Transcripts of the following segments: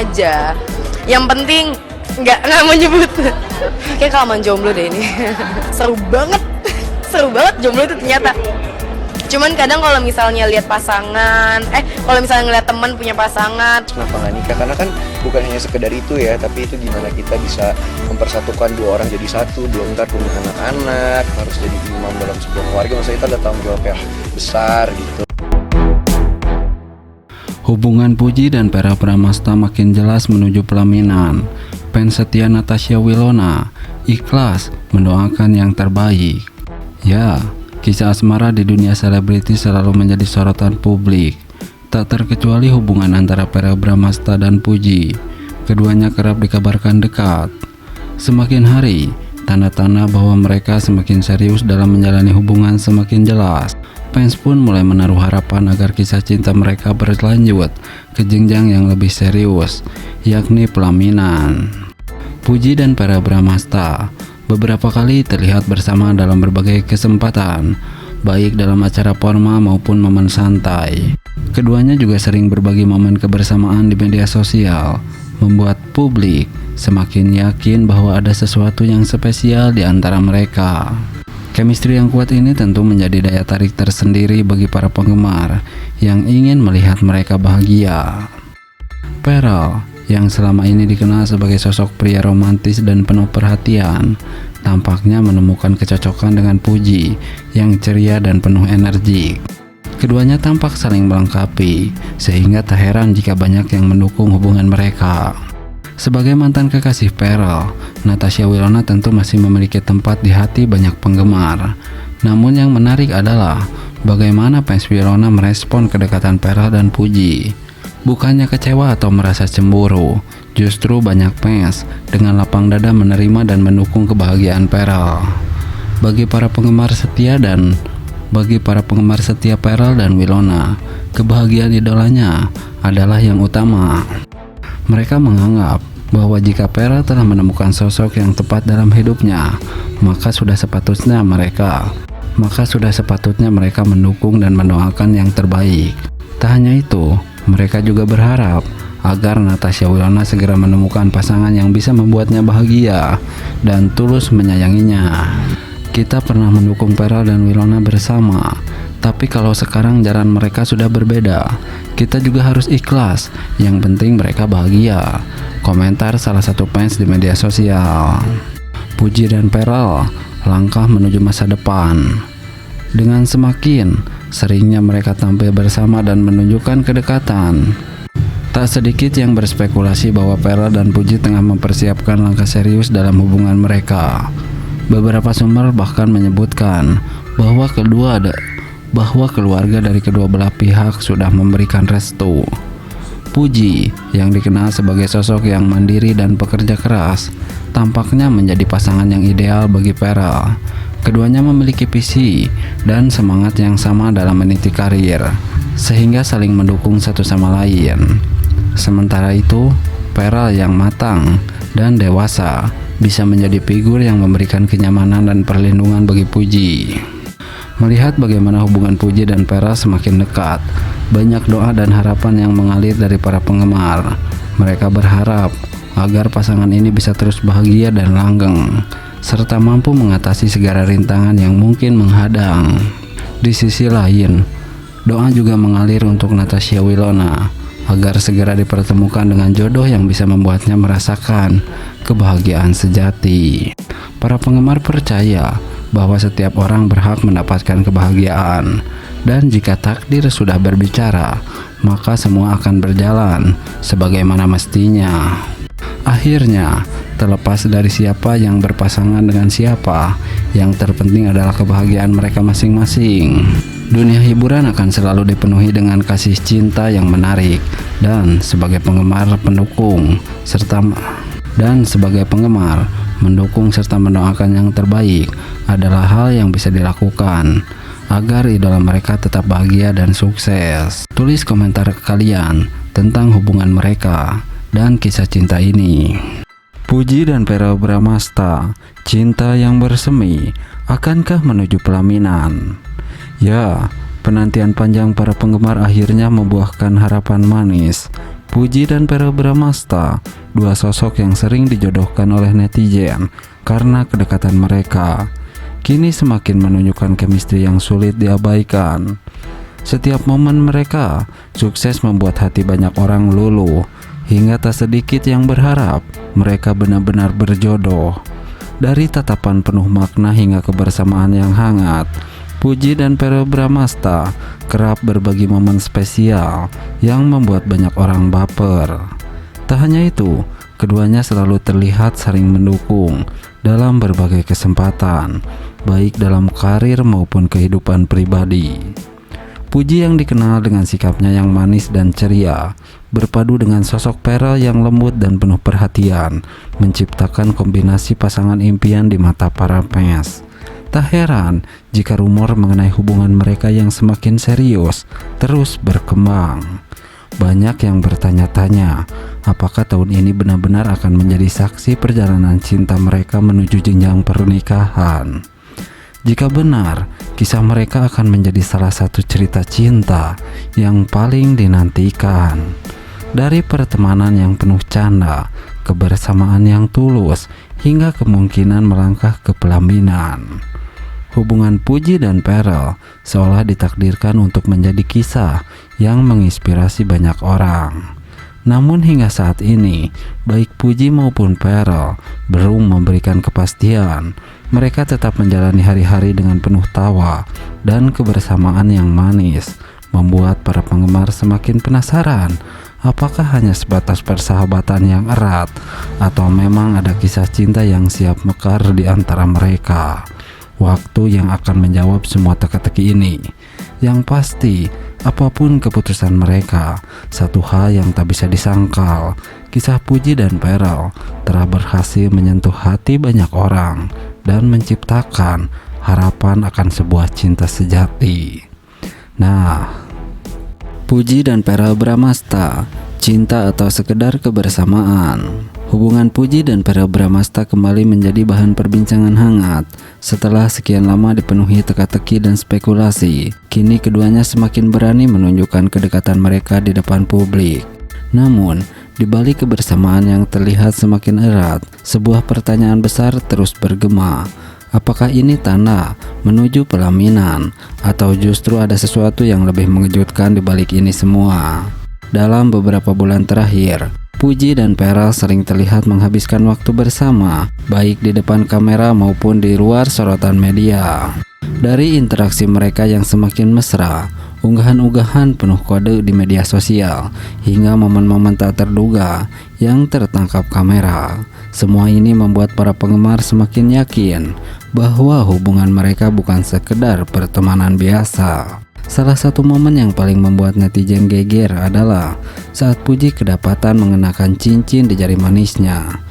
aja. Yang penting nggak mau nyebut. Kayak kelamaan jomblo deh ini. Seru banget jomblo itu ternyata. Cuman kadang kalau misalnya lihat pasangan, kalau misalnya ngeliat teman punya pasangan, kenapa nggak nikah? Karena kan bukan hanya sekedar itu ya, tapi itu gimana kita bisa mempersatukan dua orang jadi satu. Belum ntar punya anak-anak, harus jadi imam dalam sebuah keluarga. Maksudnya itu ada tanggung jawab yang besar gitu. Hubungan Puji dan Vera Bramasta makin jelas menuju pelaminan. Fans setia Natasha Wilona ikhlas mendoakan yang terbaik. Ya, kisah asmara di dunia selebriti selalu menjadi sorotan publik. Tak terkecuali hubungan antara Vera Bramasta dan Puji. Keduanya kerap dikabarkan dekat. Semakin hari, tanda-tanda bahwa mereka semakin serius dalam menjalani hubungan semakin jelas. Fans pun mulai menaruh harapan agar kisah cinta mereka berlanjut ke jenjang yang lebih serius, yakni pelaminan. Puji dan Vera Bramasta beberapa kali terlihat bersama dalam berbagai kesempatan, baik dalam acara formal maupun momen santai. Keduanya juga sering berbagi momen kebersamaan di media sosial, membuat publik semakin yakin bahwa ada sesuatu yang spesial di antara mereka. Chemistry yang kuat ini tentu menjadi daya tarik tersendiri bagi para penggemar yang ingin melihat mereka bahagia. Vera, yang selama ini dikenal sebagai sosok pria romantis dan penuh perhatian, tampaknya menemukan kecocokan dengan Puji yang ceria dan penuh energi. Keduanya tampak saling melengkapi, sehingga tak heran jika banyak yang mendukung hubungan mereka. Sebagai mantan kekasih Vera, Natasha Wilona tentu masih memiliki tempat di hati banyak penggemar. Namun yang menarik adalah bagaimana fans Wilona merespon kedekatan Vera dan Puji. Bukannya kecewa atau merasa cemburu, justru banyak fans dengan lapang dada menerima dan mendukung kebahagiaan Vera. Bagi para penggemar setia Vera dan Wilona, kebahagiaan idolanya adalah yang utama. Mereka menganggap bahwa jika Vera telah menemukan sosok yang tepat dalam hidupnya, maka sudah sepatutnya mereka mendukung dan mendoakan yang terbaik. Tak hanya itu, mereka juga berharap agar Natasha Wilona segera menemukan pasangan yang bisa membuatnya bahagia dan tulus menyayanginya. Kita pernah mendukung Vera dan Wilona bersama, tapi kalau sekarang jalan mereka sudah berbeda, kita juga harus ikhlas. Yang penting mereka bahagia, komentar salah satu fans di media sosial. Puji dan Vera langkah menuju masa depan. Dengan semakin seringnya mereka tampil bersama dan menunjukkan kedekatan, tak sedikit yang berspekulasi bahwa Vera dan Puji tengah mempersiapkan langkah serius dalam hubungan mereka. Beberapa sumber bahkan menyebutkan bahwa keluarga dari kedua belah pihak sudah memberikan restu. Puji, yang dikenal sebagai sosok yang mandiri dan pekerja keras, tampaknya menjadi pasangan yang ideal bagi Vera. Keduanya memiliki visi dan semangat yang sama dalam meniti karir, sehingga saling mendukung satu sama lain. Sementara itu, Vera yang matang dan dewasa bisa menjadi figur yang memberikan kenyamanan dan perlindungan bagi Puji. Melihat bagaimana hubungan Puji dan Vera semakin dekat, banyak doa dan harapan yang mengalir dari para penggemar. Mereka berharap agar pasangan ini bisa terus bahagia dan langgeng, serta mampu mengatasi segala rintangan yang mungkin menghadang. Di sisi lain, doa juga mengalir untuk Natasha Wilona agar segera dipertemukan dengan jodoh yang bisa membuatnya merasakan kebahagiaan sejati. Para penggemar percaya bahwa setiap orang berhak mendapatkan kebahagiaan, dan jika takdir sudah berbicara, maka semua akan berjalan sebagaimana mestinya. Akhirnya, terlepas dari siapa yang berpasangan dengan siapa, yang terpenting adalah kebahagiaan mereka masing-masing. Dunia hiburan akan selalu dipenuhi dengan kasih cinta yang menarik, dan sebagai penggemar mendukung serta mendoakan yang terbaik adalah hal yang bisa dilakukan agar idola mereka tetap bahagia dan sukses. Tulis komentar kalian tentang hubungan mereka dan kisah cinta ini. Puji dan Vera Bramasta, cinta yang bersemi, akankah menuju pelaminan? Ya, penantian panjang para penggemar akhirnya membuahkan harapan manis. Puji dan Verrell Bramasta, dua sosok yang sering dijodohkan oleh netizen karena kedekatan mereka, kini semakin menunjukkan chemistry yang sulit diabaikan. Setiap momen mereka sukses membuat hati banyak orang luluh, hingga tak sedikit yang berharap mereka benar-benar berjodoh. Dari tatapan penuh makna hingga kebersamaan yang hangat, Puji dan Verrell Bramasta kerap berbagi momen spesial yang membuat banyak orang baper. Tak hanya itu, keduanya selalu terlihat saling mendukung dalam berbagai kesempatan, baik dalam karir maupun kehidupan pribadi. Puji yang dikenal dengan sikapnya yang manis dan ceria, berpadu dengan sosok Verrell yang lembut dan penuh perhatian, menciptakan kombinasi pasangan impian di mata para fans. Tak heran jika rumor mengenai hubungan mereka yang semakin serius terus berkembang. Banyak yang bertanya-tanya, apakah tahun ini benar-benar akan menjadi saksi perjalanan cinta mereka menuju jenjang pernikahan. Jika benar, kisah mereka akan menjadi salah satu cerita cinta yang paling dinantikan. Dari pertemanan yang penuh canda, kebersamaan yang tulus, hingga kemungkinan melangkah ke pelaminan. Hubungan Puji dan Verrell seolah ditakdirkan untuk menjadi kisah yang menginspirasi banyak orang. Namun hingga saat ini, baik Puji maupun Verrell belum memberikan kepastian. Mereka tetap menjalani hari-hari dengan penuh tawa dan kebersamaan yang manis, membuat para penggemar semakin penasaran apakah hanya sebatas persahabatan yang erat atau memang ada kisah cinta yang siap mekar di antara mereka. Waktu yang akan menjawab semua teka-teki ini. Yang pasti, apapun keputusan mereka, satu hal yang tak bisa disangkal, kisah Puji dan Verrell telah berhasil menyentuh hati banyak orang dan menciptakan harapan akan sebuah cinta sejati. Nah, Puji dan Verrell Bramasta, cinta atau sekedar kebersamaan. Hubungan Puji dan Verrell Bramasta kembali menjadi bahan perbincangan hangat setelah sekian lama dipenuhi teka-teki dan spekulasi. Kini keduanya semakin berani menunjukkan kedekatan mereka di depan publik. Namun, di balik kebersamaan yang terlihat semakin erat, sebuah pertanyaan besar terus bergema. Apakah ini tanda menuju pelaminan atau justru ada sesuatu yang lebih mengejutkan di balik ini semua? Dalam beberapa bulan terakhir, Puji dan Verrell sering terlihat menghabiskan waktu bersama, baik di depan kamera maupun di luar sorotan media. Dari interaksi mereka yang semakin mesra, unggahan-unggahan penuh kode di media sosial, hingga momen-momen tak terduga yang tertangkap kamera, semua ini membuat para penggemar semakin yakin bahwa hubungan mereka bukan sekedar pertemanan biasa. Salah satu momen yang paling membuat netizen geger adalah saat Puji kedapatan mengenakan cincin di jari manisnya.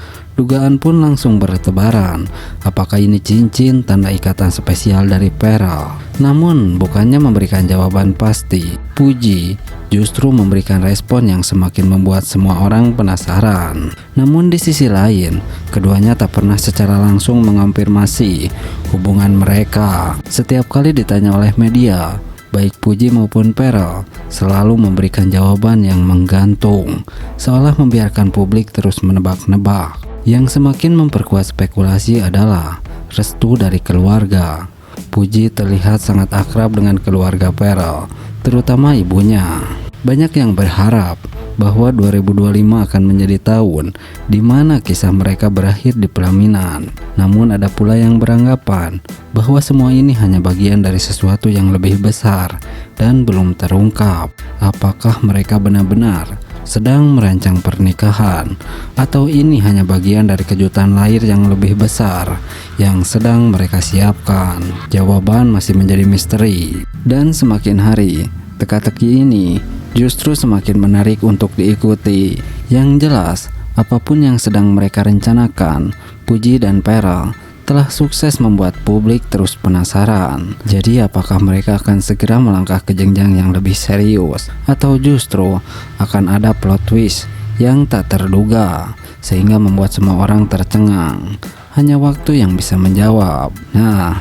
Dugaan pun langsung bertebaran, apakah ini cincin tanda ikatan spesial dari Verrell? Namun bukannya memberikan jawaban pasti, Puji justru memberikan respon yang semakin membuat semua orang penasaran. Namun di sisi lain, keduanya tak pernah secara langsung mengonfirmasi hubungan mereka. Setiap kali ditanya oleh media, baik Puji maupun Verrell selalu memberikan jawaban yang menggantung, seolah membiarkan publik terus menebak-nebak. Yang semakin memperkuat spekulasi adalah restu dari keluarga. Puji terlihat sangat akrab dengan keluarga Verrell, terutama ibunya. Banyak yang berharap bahwa 2025 akan menjadi tahun di mana kisah mereka berakhir di pelaminan. Namun ada pula yang beranggapan bahwa semua ini hanya bagian dari sesuatu yang lebih besar dan belum terungkap. Apakah mereka benar-benar sedang merancang pernikahan, atau ini hanya bagian dari kejutan lahir yang lebih besar yang sedang mereka siapkan? Jawaban masih menjadi misteri, dan semakin hari teka-teki ini justru semakin menarik untuk diikuti. Yang jelas, apapun yang sedang mereka rencanakan, Puji dan Verrell telah sukses membuat publik terus penasaran. Jadi apakah mereka akan segera melangkah ke jenjang yang lebih serius, atau justru akan ada plot twist yang tak terduga sehingga membuat semua orang tercengang? Hanya waktu yang bisa menjawab. Nah,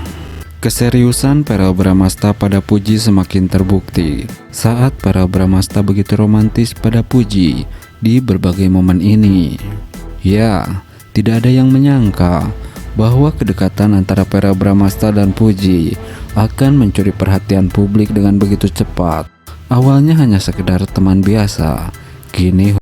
keseriusan Verrell Bramasta pada Puji semakin terbukti saat Verrell Bramasta begitu romantis pada Puji di berbagai momen ini. Ya, tidak ada yang menyangka bahwa kedekatan antara Verrell Bramasta dan Puji akan mencuri perhatian publik dengan begitu cepat. Awalnya hanya sekedar teman biasa, kini